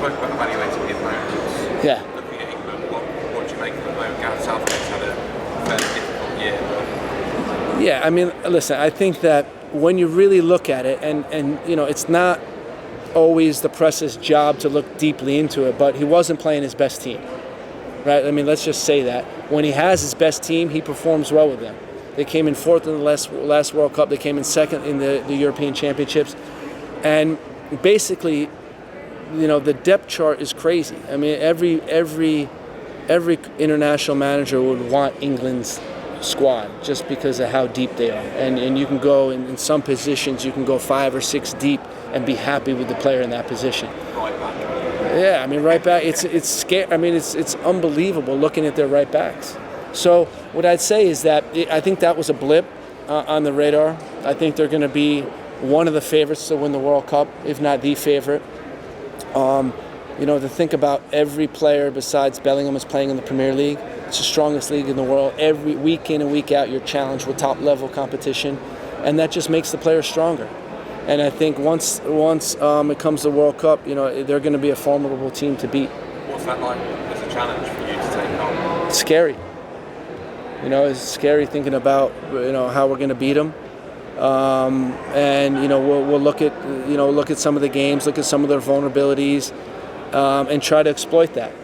spoke about evaluating the opponents. Yeah. Looking at England, what do you make of the moment? Gareth Southgate's had a fairly difficult year. Yeah, I mean, listen, I think that when you really look at it, and you know, it's not always the press's job to look deeply into it, but he wasn't playing his best team, right? I mean, let's just say that. When he has his best team, he performs well with them. They came in fourth in the last World Cup. They came in second in the European Championships. And basically, you know, the depth chart is crazy. I mean, every international manager would want England's squad just because of how deep they are. And you can go in some positions, you can go 5 or 6 deep and be happy with the player in that position. Right back. Yeah, I mean, right back. It's scary. I mean, it's unbelievable looking at their right backs. So what I'd say is that I think that was a blip on the radar. I think they're going to be one of the favorites to win the World Cup, if not the favorite. You know, to think about every player besides Bellingham is playing in the Premier League. It's the strongest league in the world. Every week in and week out, you're challenged with top-level competition, and that just makes the players stronger. And I think once it comes to the World Cup, you know, they're going to be a formidable team to beat. What's that like as a challenge for you to take on? It's scary. You know, it's scary thinking about, you know, how we're going to beat them. And you know, we'll look at some of the games, look at some of their vulnerabilities, and try to exploit that.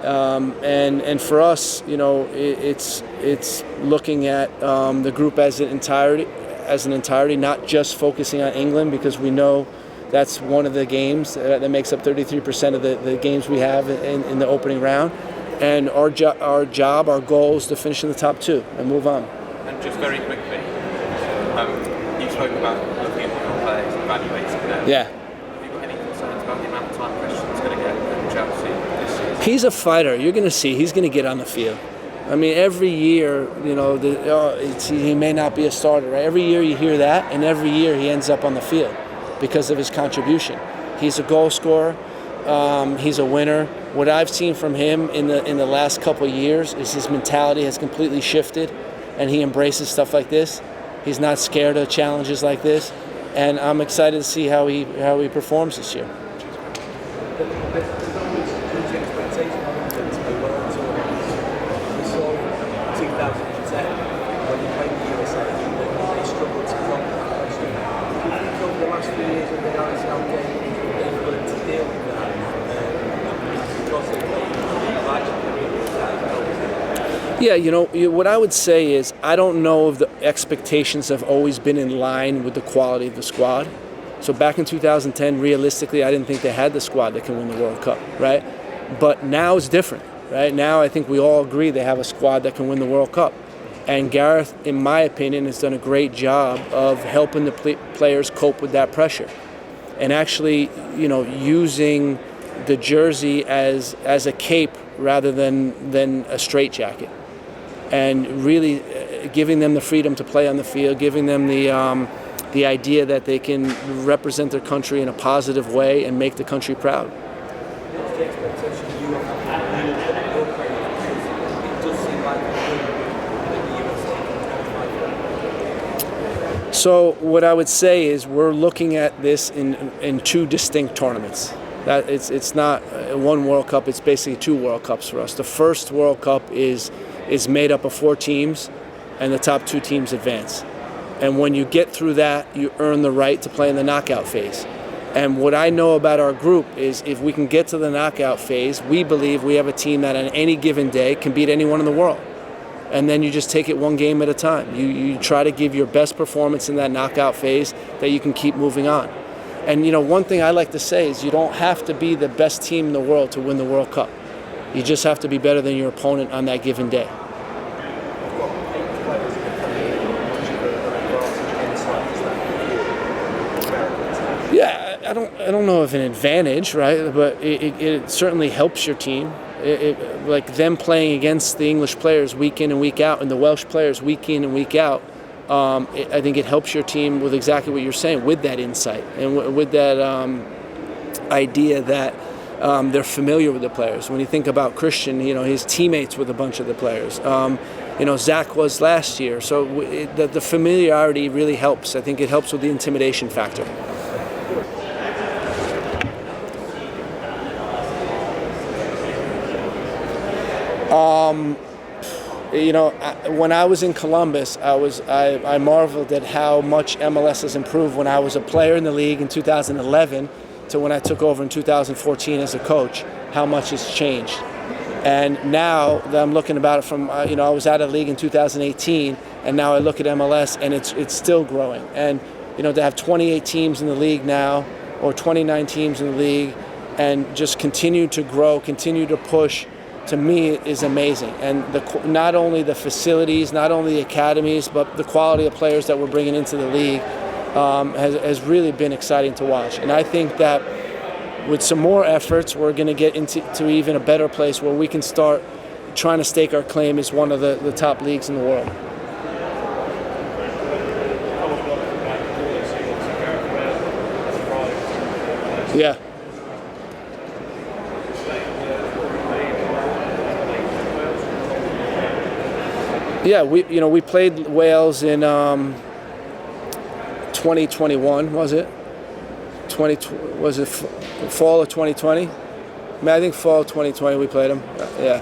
And for us, you know, it's looking at the group as an entirety, not just focusing on England, because we know that's one of the games that makes up 33% of the games we have in the opening round. And our goal is to finish in the top 2 and move on. And just very quickly, you spoke about looking at your players, evaluating them. Yeah. Have you got any concerns about the amount of time Christian's going to get at Chelsea this season? He's a fighter. You're going to see he's going to get on the field. I mean, every year, you know, he may not be a starter, right? Every year you hear that, and every year he ends up on the field because of his contribution. He's a goal scorer. He's a winner. What I've seen from him in the last couple of years is his mentality has completely shifted, and he embraces stuff like this. He's not scared of challenges like this, and I'm excited to see how he performs this year. Yeah, you know, what I would say is I don't know if the expectations have always been in line with the quality of the squad. So back in 2010, realistically, I didn't think they had the squad that can win the World Cup, right? But now it's different, right? Now I think we all agree they have a squad that can win the World Cup. And Gareth, in my opinion, has done a great job of helping the players cope with that pressure. And actually, you know, using the jersey as a cape rather than a straitjacket. And really giving them the freedom to play on the field, giving them the idea that they can represent their country in a positive way and make the country proud. So what I would say is we're looking at this in 2 distinct tournaments. That it's not one World Cup, it's basically 2 World Cups for us. The first World Cup is made up of 4 teams, and the top 2 teams advance. And when you get through that, you earn the right to play in the knockout phase. And what I know about our group is if we can get to the knockout phase, we believe we have a team that on any given day can beat anyone in the world. And then you just take it one game at a time. You try to give your best performance in that knockout phase that you can keep moving on. And you know, one thing I like to say is you don't have to be the best team in the world to win the World Cup. You just have to be better than your opponent on that given day. Yeah, I don't know if an advantage, right? But it certainly helps your team. Like them playing against the English players week in and week out, and the Welsh players week in and week out. I think it helps your team with exactly what you're saying, with that insight and with that idea that they're familiar with the players. When you think about Christian, you know, his teammates with a bunch of the players. You know, Zach was last year. So the familiarity really helps. I think it helps with the intimidation factor. When I was in Columbus, I marveled at how much MLS has improved when I was a player in the league in 2011 to when I took over in 2014 as a coach, how much has changed. And now that I'm looking about it from, I was out of the league in 2018, and now I look at MLS and it's still growing. And, to have 28 teams in the league now, or 29 teams in the league, and just continue to grow, continue to push, to me is amazing. And not only the facilities, not only the academies, but the quality of players that we're bringing into the league has really been exciting to watch. And I think that with some more efforts, we're going to get into even a better place where we can start trying to stake our claim as one of the top leagues in the world. Yeah. Yeah, we played Wales in 2021, was it? Was it fall of 2020? I think fall of 2020 we played them. Yeah,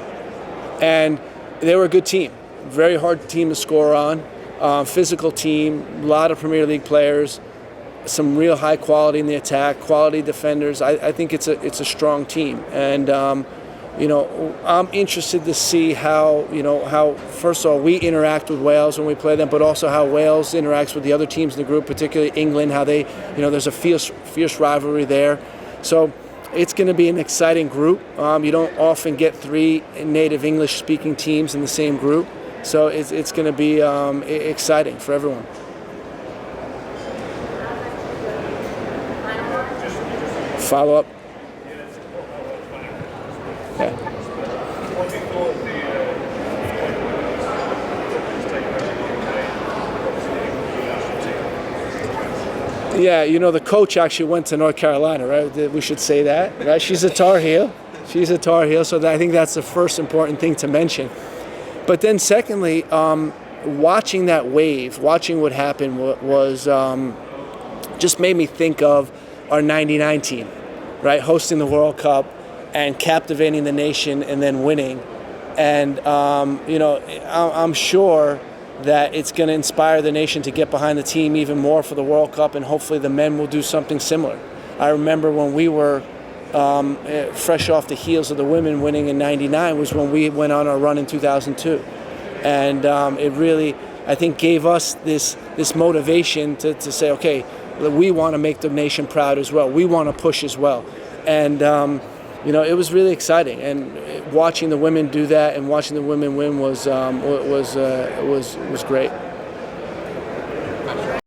and they were a good team, very hard team to score on, physical team, a lot of Premier League players, some real high quality in the attack, quality defenders. I think it's a strong team, and I'm interested to see how first of all we interact with Wales when we play them, but also how Wales interacts with the other teams in the group, particularly England. How they, there's a fierce rivalry there. So it's going to be an exciting group. You don't often get three native English-speaking teams in the same group, so it's going to be exciting for everyone. Follow up. Yeah, the coach actually went to North Carolina, right? We should say that, right? She's a Tar Heel. She's a Tar Heel, so I think that's the first important thing to mention. But then secondly, watching that wave, watching what happened was just made me think of our 99 team, right? Hosting the World Cup and captivating the nation and then winning. And, I'm sure that it's going to inspire the nation to get behind the team even more for the World Cup, and hopefully the men will do something similar. I remember when we were fresh off the heels of the women winning in '99 was when we went on our run in 2002. And it really, I think, gave us this motivation to say, okay, we want to make the nation proud as well. We want to push as well. And it was really exciting, and watching the women do that and watching the women win was great.